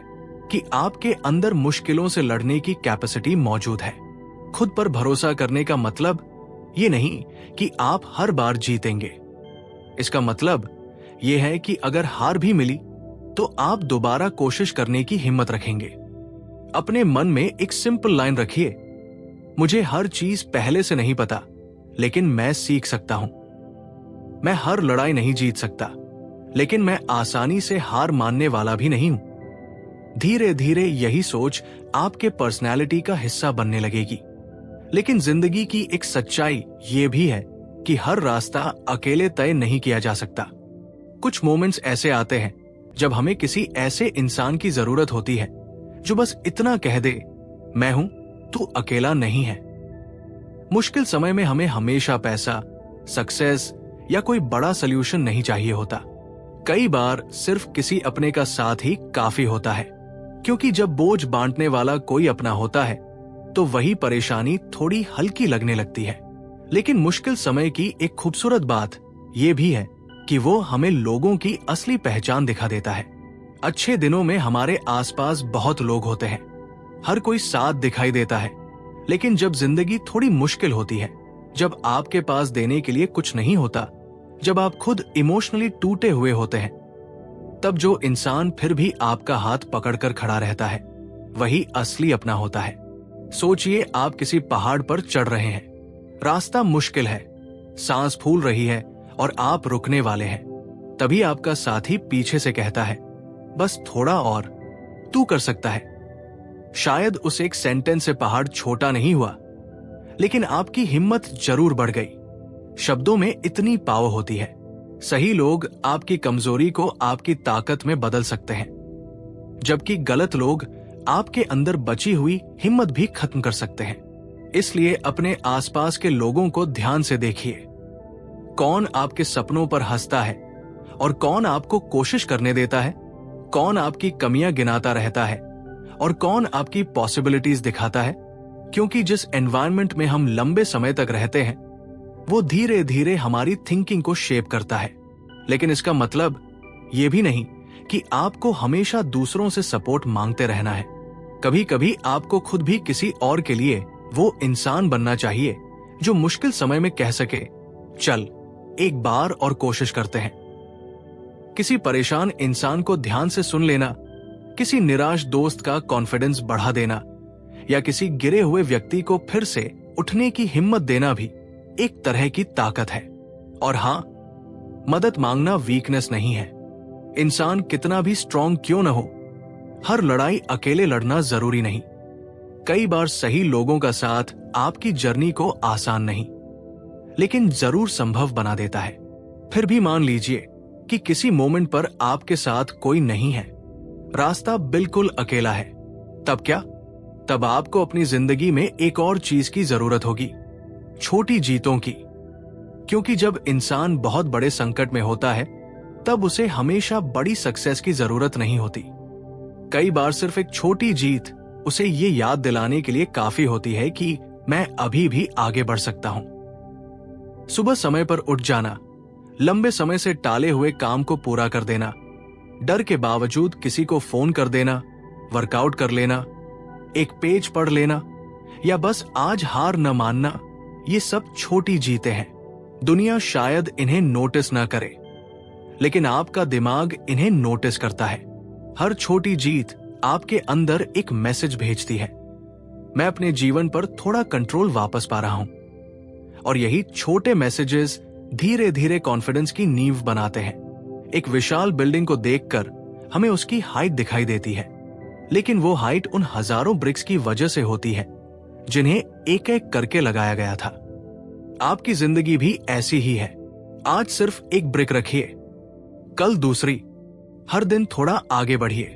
कि आपके अंदर मुश्किलों से लड़ने की कैपेसिटी मौजूद है। खुद पर भरोसा करने का मतलब ये नहीं कि आप हर बार जीतेंगे। इसका मतलब ये है कि अगर हार भी मिली तो आप दोबारा कोशिश करने की हिम्मत रखेंगे। अपने मन में एक सिंपल लाइन रखिए, मुझे हर चीज पहले से नहीं पता, लेकिन मैं सीख सकता हूं। मैं हर लड़ाई नहीं जीत सकता, लेकिन मैं आसानी से हार मानने वाला भी नहीं हूं। धीरे धीरे यही सोच आपके पर्सनैलिटी का हिस्सा बनने लगेगी। लेकिन जिंदगी की एक सच्चाई ये भी है कि हर रास्ता अकेले तय नहीं किया जा सकता। कुछ मोमेंट्स ऐसे आते हैं जब हमें किसी ऐसे इंसान की जरूरत होती है जो बस इतना कह दे, मैं हूं, तू अकेला नहीं है। मुश्किल समय में हमें हमेशा पैसा, सक्सेस या कोई बड़ा सल्यूशन नहीं चाहिए होता। कई बार सिर्फ किसी अपने का साथ ही काफी होता है, क्योंकि जब बोझ बांटने वाला कोई अपना होता है तो वही परेशानी थोड़ी हल्की लगने लगती है। लेकिन मुश्किल समय की एक खूबसूरत बात यह भी है कि वो हमें लोगों की असली पहचान दिखा देता है। अच्छे दिनों में हमारे आसपास बहुत लोग होते हैं, हर कोई साथ दिखाई देता है, लेकिन जब जिंदगी थोड़ी मुश्किल होती है, जब आपके पास देने के लिए कुछ नहीं होता, जब आप खुद इमोशनली टूटे हुए होते हैं, तब जो इंसान फिर भी आपका हाथ पकड़कर खड़ा रहता है वही असली अपना होता है। सोचिए, आप किसी पहाड़ पर चढ़ रहे हैं, रास्ता मुश्किल है, सांस फूल रही है और आप रुकने वाले हैं। तभी आपका साथी पीछे से कहता है, बस थोड़ा और, तू कर सकता है। शायद उस एक सेंटेंस से पहाड़ छोटा नहीं हुआ, लेकिन आपकी हिम्मत जरूर बढ़ गई। शब्दों में इतनी पावर होती है। सही लोग आपकी कमजोरी को आपकी ताकत में बदल सकते हैं, जबकि गलत लोग आपके अंदर बची हुई हिम्मत भी खत्म कर सकते हैं। इसलिए अपने आसपास के लोगों को ध्यान से देखिए। कौन आपके सपनों पर हंसता है और कौन आपको कोशिश करने देता है, कौन आपकी कमियां गिनाता रहता है और कौन आपकी पॉसिबिलिटीज दिखाता है। क्योंकि जिस एनवायरनमेंट में हम लंबे समय तक रहते हैं वो धीरे धीरे हमारी थिंकिंग को शेप करता है। लेकिन इसका मतलब ये भी नहीं कि आपको हमेशा दूसरों से सपोर्ट मांगते रहना है। कभी कभी आपको खुद भी किसी और के लिए वो इंसान बनना चाहिए जो मुश्किल समय में कह सके, चल एक बार और कोशिश करते हैं। किसी परेशान इंसान को ध्यान से सुन लेना, किसी निराश दोस्त का कॉन्फिडेंस बढ़ा देना या किसी गिरे हुए व्यक्ति को फिर से उठने की हिम्मत देना भी एक तरह की ताकत है। और हाँ, मदद मांगना वीकनेस नहीं है। इंसान कितना भी स्ट्रांग क्यों न हो, हर लड़ाई अकेले लड़ना जरूरी नहीं। कई बार सही लोगों का साथ आपकी जर्नी को आसान नहीं, लेकिन जरूर संभव बना देता है। फिर भी मान लीजिए कि किसी मोमेंट पर आपके साथ कोई नहीं है, रास्ता बिल्कुल अकेला है। तब क्या? तब आपको अपनी जिंदगी में एक और चीज की जरूरत होगी, छोटी जीतों की। क्योंकि जब इंसान बहुत बड़े संकट में होता है तब उसे हमेशा बड़ी सक्सेस की जरूरत नहीं होती। कई बार सिर्फ एक छोटी जीत उसे ये याद दिलाने के लिए काफी होती है कि मैं अभी भी आगे बढ़ सकता हूं। सुबह समय पर उठ जाना, लंबे समय से टाले हुए काम को पूरा कर देना, डर के बावजूद किसी को फोन कर देना, वर्कआउट कर लेना, एक पेज पढ़ लेना या बस आज हार न मानना, ये सब छोटी जीतें हैं। दुनिया शायद इन्हें नोटिस ना करे, लेकिन आपका दिमाग इन्हें नोटिस करता है। हर छोटी जीत आपके अंदर एक मैसेज भेजती है, मैं अपने जीवन पर थोड़ा कंट्रोल वापस पा रहा हूं। और यही छोटे मैसेजेस धीरे धीरे कॉन्फिडेंस की नींव बनाते हैं। एक विशाल बिल्डिंग को देखकर हमें उसकी हाइट दिखाई देती है, लेकिन वो हाइट उन हजारों ब्रिक्स की वजह से होती है जिन्हें एक एक करके लगाया गया था। आपकी जिंदगी भी ऐसी ही है। आज सिर्फ एक ब्रिक रखिए, कल दूसरी, हर दिन थोड़ा आगे बढ़िए।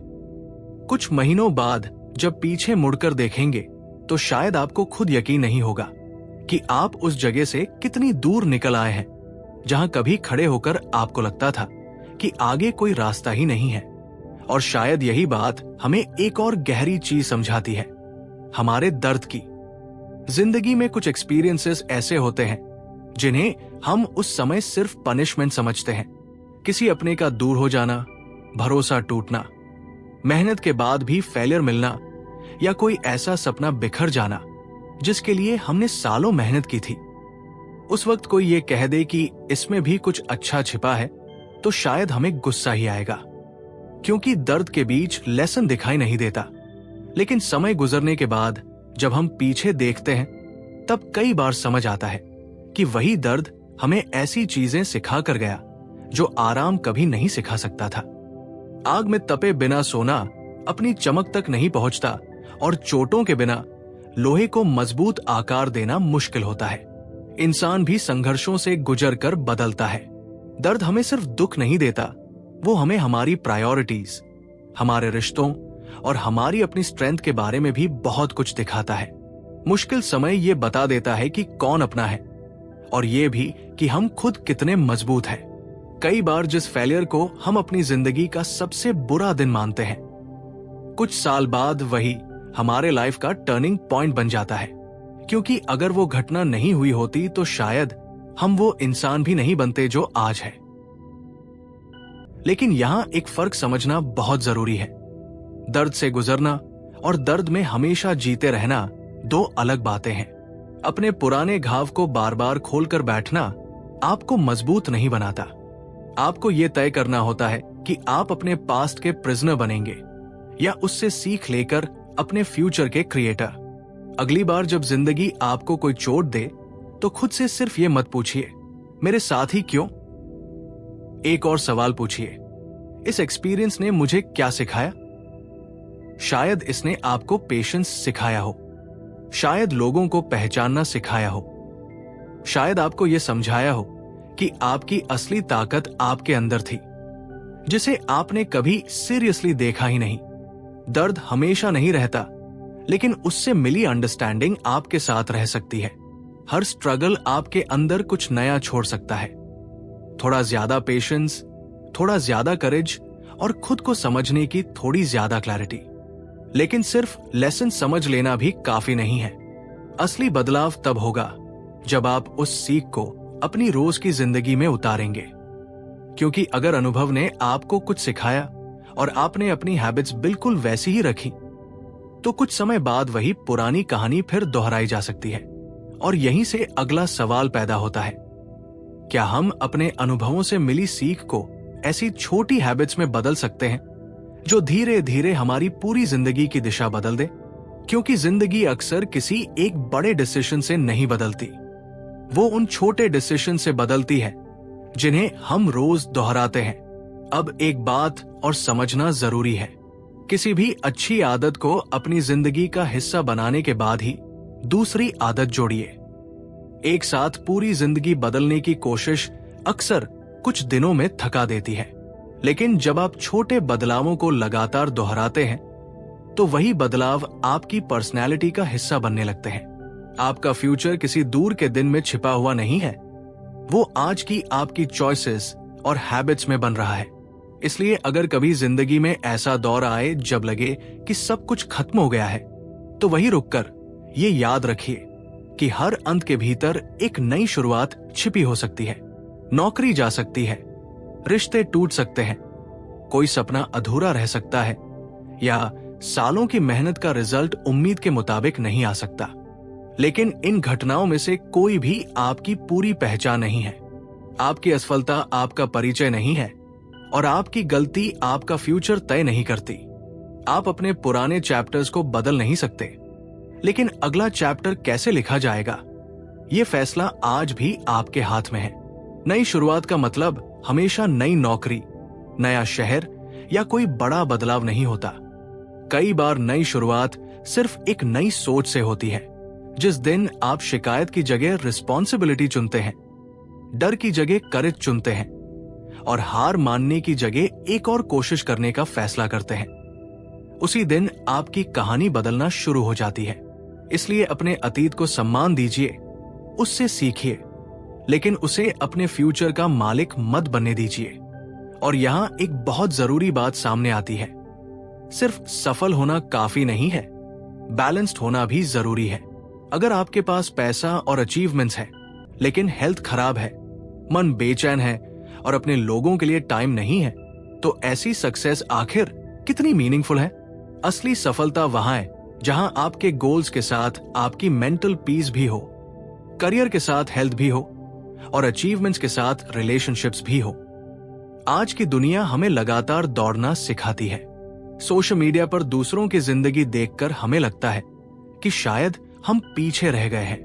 कुछ महीनों बाद जब पीछे मुड़कर देखेंगे तो शायद आपको खुद यकीन नहीं होगा कि आप उस जगह से कितनी दूर निकल आए हैं जहां कभी खड़े होकर आपको लगता था कि आगे कोई रास्ता ही नहीं है। और शायद यही बात हमें एक और गहरी चीज समझाती है, हमारे दर्द की। जिंदगी में कुछ एक्सपीरियंसेस ऐसे होते हैं जिन्हें हम उस समय सिर्फ पनिशमेंट समझते हैं। किसी अपने का दूर हो जाना, भरोसा टूटना, मेहनत के बाद भी फेलियर मिलना, या कोई ऐसा सपना बिखर जाना जिसके लिए हमने सालों मेहनत की थी। उस वक्त कोई ये कह दे कि इसमें भी कुछ अच्छा छिपा है तो शायद हमें गुस्सा ही आएगा, क्योंकि दर्द के बीच लेसन दिखाई नहीं देता। लेकिन समय गुजरने के बाद जब हम पीछे देखते हैं तब कई बार समझ आता है कि वही दर्द हमें ऐसी चीजें सिखा कर गया जो आराम कभी नहीं सिखा सकता था। आग में तपे बिना सोना अपनी चमक तक नहीं पहुंचता, और चोटों के बिना लोहे को मजबूत आकार देना मुश्किल होता है। इंसान भी संघर्षों से गुजर कर बदलता है। दर्द हमें सिर्फ दुख नहीं देता, वो हमें हमारी प्रायोरिटीज, हमारे रिश्तों और हमारी अपनी स्ट्रेंथ के बारे में भी बहुत कुछ दिखाता है। मुश्किल समय ये बता देता है कि कौन अपना है, और ये भी कि हम खुद कितने मजबूत हैं। कई बार जिस फेलियर को हम अपनी जिंदगी का सबसे बुरा दिन मानते हैं, कुछ साल बाद वही हमारे लाइफ का टर्निंग पॉइंट बन जाता है। क्योंकि अगर वो घटना नहीं हुई होती तो शायद हम वो इंसान भी नहीं बनते जो आज है। लेकिन यहां एक फर्क समझना बहुत जरूरी है। दर्द से गुजरना और दर्द में हमेशा जीते रहना दो अलग बातें हैं। अपने पुराने घाव को बार बार खोलकर बैठना आपको मजबूत नहीं बनाता। आपको यह तय करना होता है कि आप अपने पास्ट के प्रिजनर बनेंगे या उससे सीख लेकर अपने फ्यूचर के क्रिएटर। अगली बार जब जिंदगी आपको कोई चोट दे तो खुद से सिर्फ ये मत पूछिए, मेरे साथ ही क्यों? एक और सवाल पूछिए, इस एक्सपीरियंस ने मुझे क्या सिखाया? शायद इसने आपको पेशेंस सिखाया हो, शायद लोगों को पहचानना सिखाया हो, शायद आपको यह समझाया हो कि आपकी असली ताकत आपके अंदर थी, जिसे आपने कभी सीरियसली देखा ही नहीं। दर्द हमेशा नहीं रहता, लेकिन उससे मिली अंडरस्टैंडिंग आपके साथ रह सकती है। हर स्ट्रगल आपके अंदर कुछ नया छोड़ सकता है। थोड़ा ज्यादा पेशेंस, थोड़ा ज्यादा करेज और खुद को समझने की थोड़ी ज्यादा क्लैरिटी। लेकिन सिर्फ लेसन समझ लेना भी काफी नहीं है। असली बदलाव तब होगा जब आप उस सीख को अपनी रोज की जिंदगी में उतारेंगे। क्योंकि अगर अनुभव ने आपको कुछ सिखाया और आपने अपनी हैबिट्स बिल्कुल वैसी ही रखी, तो कुछ समय बाद वही पुरानी कहानी फिर दोहराई जा सकती है। और यहीं से अगला सवाल पैदा होता है, क्या हम अपने अनुभवों से मिली सीख को ऐसी छोटी हैबिट्स में बदल सकते हैं जो धीरे धीरे हमारी पूरी जिंदगी की दिशा बदल दे? क्योंकि जिंदगी अक्सर किसी एक बड़े डिसीजन से नहीं बदलती, वो उन छोटे डिसीजन से बदलती है जिन्हें हम रोज दोहराते हैं। अब एक बात और समझना जरूरी है, किसी भी अच्छी आदत को अपनी जिंदगी का हिस्सा बनाने के बाद ही दूसरी आदत जोड़िए। एक साथ पूरी जिंदगी बदलने की कोशिश अक्सर कुछ दिनों में थका देती है, लेकिन जब आप छोटे बदलावों को लगातार दोहराते हैं तो वही बदलाव आपकी पर्सनैलिटी का हिस्सा बनने लगते हैं। आपका फ्यूचर किसी दूर के दिन में छिपा हुआ नहीं है, वो आज की आपकी चॉइसेस और हैबिट्स में बन रहा है। इसलिए अगर कभी जिंदगी में ऐसा दौर आए जब लगे कि सब कुछ खत्म हो गया है, तो वही रुककर ये याद रखिए कि हर अंत के भीतर एक नई शुरुआत छिपी हो सकती है। नौकरी जा सकती है, रिश्ते टूट सकते हैं, कोई सपना अधूरा रह सकता है, या सालों की मेहनत का रिजल्ट उम्मीद के मुताबिक नहीं आ सकता। लेकिन इन घटनाओं में से कोई भी आपकी पूरी पहचान नहीं है। आपकी असफलता आपका परिचय नहीं है, और आपकी गलती आपका फ्यूचर तय नहीं करती। आप अपने पुराने चैप्टर्स को बदल नहीं सकते, लेकिन अगला चैप्टर कैसे लिखा जाएगा ये फैसला आज भी आपके हाथ में है। नई शुरुआत का मतलब हमेशा नई नौकरी, नया शहर या कोई बड़ा बदलाव नहीं होता। कई बार नई शुरुआत सिर्फ एक नई सोच से होती है। जिस दिन आप शिकायत की जगह रिस्पॉन्सिबिलिटी चुनते हैं, डर की जगह करेज चुनते हैं और हार मानने की जगह एक और कोशिश करने का फैसला करते हैं, उसी दिन आपकी कहानी बदलना शुरू हो जाती है। इसलिए अपने अतीत को सम्मान दीजिए, उससे सीखिए, लेकिन उसे अपने फ्यूचर का मालिक मत बनने दीजिए। और यहां एक बहुत जरूरी बात सामने आती है, सिर्फ सफल होना काफी नहीं है, बैलेंस्ड होना भी जरूरी है। अगर आपके पास पैसा और अचीवमेंट्स है लेकिन हेल्थ खराब है, मन बेचैन है और अपने लोगों के लिए टाइम नहीं है, तो ऐसी सक्सेस आखिर कितनी मीनिंगफुल है? असली सफलता वहां है जहां आपके गोल्स के साथ आपकी मेंटल पीस भी हो, करियर के साथ हेल्थ भी हो और अचीवमेंट्स के साथ रिलेशनशिप्स भी हो। आज की दुनिया हमें लगातार दौड़ना सिखाती है। सोशल मीडिया पर दूसरों की जिंदगी देखकर हमें लगता है कि शायद हम पीछे रह गए हैं,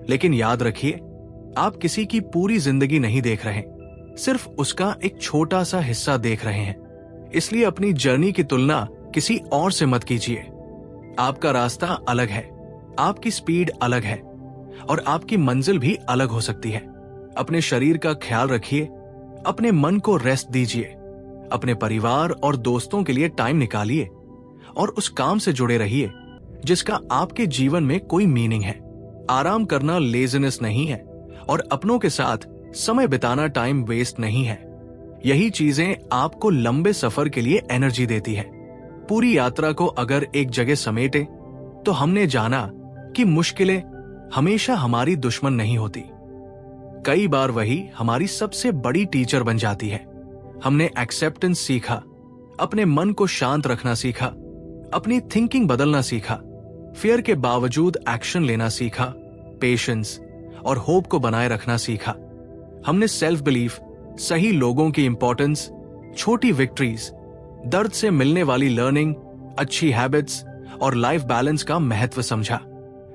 लेकिन याद रखिए, आप किसी की पूरी जिंदगी नहीं देख रहे, सिर्फ उसका एक छोटा सा हिस्सा देख रहे हैं। इसलिए अपनी जर्नी की तुलना किसी और से मत कीजिए। आपका रास्ता अलग है, आपकी स्पीड अलग है और आपकी मंजिल भी अलग हो सकती है। अपने शरीर का ख्याल रखिए, अपने मन को रेस्ट दीजिए, अपने परिवार और दोस्तों के लिए टाइम निकालिए और उस काम से जुड़े रहिए जिसका आपके जीवन में कोई मीनिंग है। आराम करना लेजीनेस नहीं है और अपनों के साथ समय बिताना टाइम वेस्ट नहीं है। यही चीजें आपको लंबे सफर के लिए एनर्जी देती है। पूरी यात्रा को अगर एक जगह समेटे तो हमने जाना कि मुश्किलें हमेशा हमारी दुश्मन नहीं होती, कई बार वही हमारी सबसे बड़ी टीचर बन जाती है। हमने एक्सेप्टेंस सीखा, अपने मन को शांत रखना सीखा, अपनी थिंकिंग बदलना सीखा, फियर के बावजूद एक्शन लेना सीखा, पेशेंस और होप को बनाए रखना सीखा। हमने सेल्फ बिलीफ, सही लोगों की इंपॉर्टेंस, छोटी विक्ट्रीज, दर्द से मिलने वाली लर्निंग, अच्छी हैबिट्स और लाइफ बैलेंस का महत्व समझा।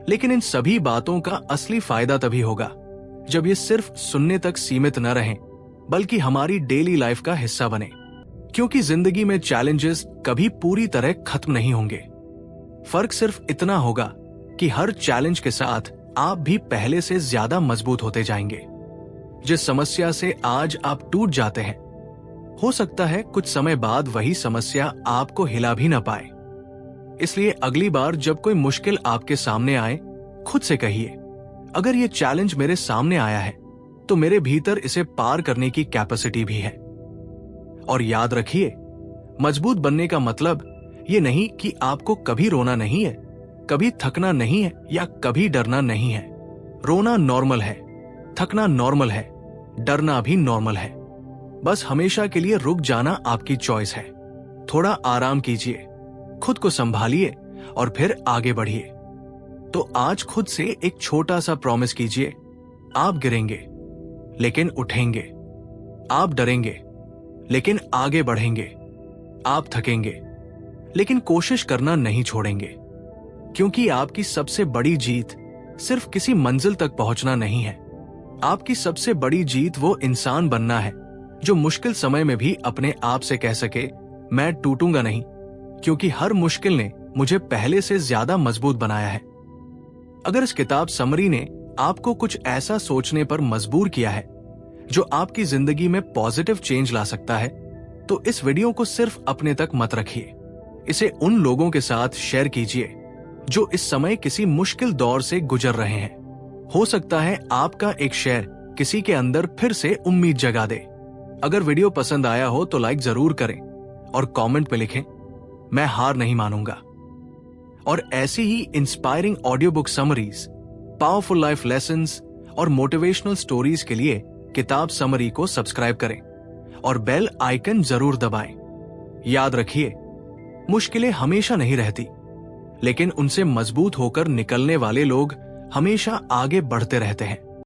लेकिन इन सभी बातों का असली फायदा तभी होगा जब ये सिर्फ सुनने तक सीमित न रहें, बल्कि हमारी डेली लाइफ का हिस्सा बने। क्योंकि जिंदगी में चैलेंजेस कभी पूरी तरह खत्म नहीं होंगे। फर्क सिर्फ इतना होगा कि हर चैलेंज के साथ आप भी पहले से ज्यादा मजबूत होते जाएंगे। जिस समस्या से आज आप टूट जाते हैं, हो सकता है कुछ समय बाद वही समस्या आपको हिला भी न पाए। इसलिए अगली बार जब कोई मुश्किल आपके सामने आए, खुद से कहिए, अगर ये चैलेंज मेरे सामने आया है तो मेरे भीतर इसे पार करने की कैपेसिटी भी है। और याद रखिए, मजबूत बनने का मतलब ये नहीं कि आपको कभी रोना नहीं है, कभी थकना नहीं है या कभी डरना नहीं है। रोना नॉर्मल है, थकना नॉर्मल है, डरना भी नॉर्मल है। बस हमेशा के लिए रुक जाना आपकी चॉइस है। थोड़ा आराम कीजिए, खुद को संभालिए और फिर आगे बढ़िए। तो आज खुद से एक छोटा सा प्रॉमिस कीजिए, आप गिरेंगे लेकिन उठेंगे, आप डरेंगे लेकिन आगे बढ़ेंगे, आप थकेंगे लेकिन कोशिश करना नहीं छोड़ेंगे। क्योंकि आपकी सबसे बड़ी जीत सिर्फ किसी मंजिल तक पहुंचना नहीं है। आपकी सबसे बड़ी जीत वो इंसान बनना है जो मुश्किल समय में भी अपने आप से कह सके, मैं टूटूंगा नहीं, क्योंकि हर मुश्किल ने मुझे पहले से ज्यादा मजबूत बनाया है। अगर इस किताब समरी ने आपको कुछ ऐसा सोचने पर मजबूर किया है जो आपकी जिंदगी में पॉजिटिव चेंज ला सकता है, तो इस वीडियो को सिर्फ अपने तक मत रखिए। इसे उन लोगों के साथ शेयर कीजिए जो इस समय किसी मुश्किल दौर से गुजर रहे हैं। हो सकता है आपका एक शेयर किसी के अंदर फिर से उम्मीद जगा दे। अगर वीडियो पसंद आया हो तो लाइक जरूर करें और कमेंट में लिखें, मैं हार नहीं मानूंगा। और ऐसी ही inspiring audio book summaries, powerful life lessons और मोटिवेशनल स्टोरीज के लिए किताब समरी को सब्सक्राइब करें और बेल आइकन जरूर दबाएं। याद रखिए, मुश्किलें हमेशा नहीं रहती, लेकिन उनसे मजबूत होकर निकलने वाले लोग हमेशा आगे बढ़ते रहते हैं।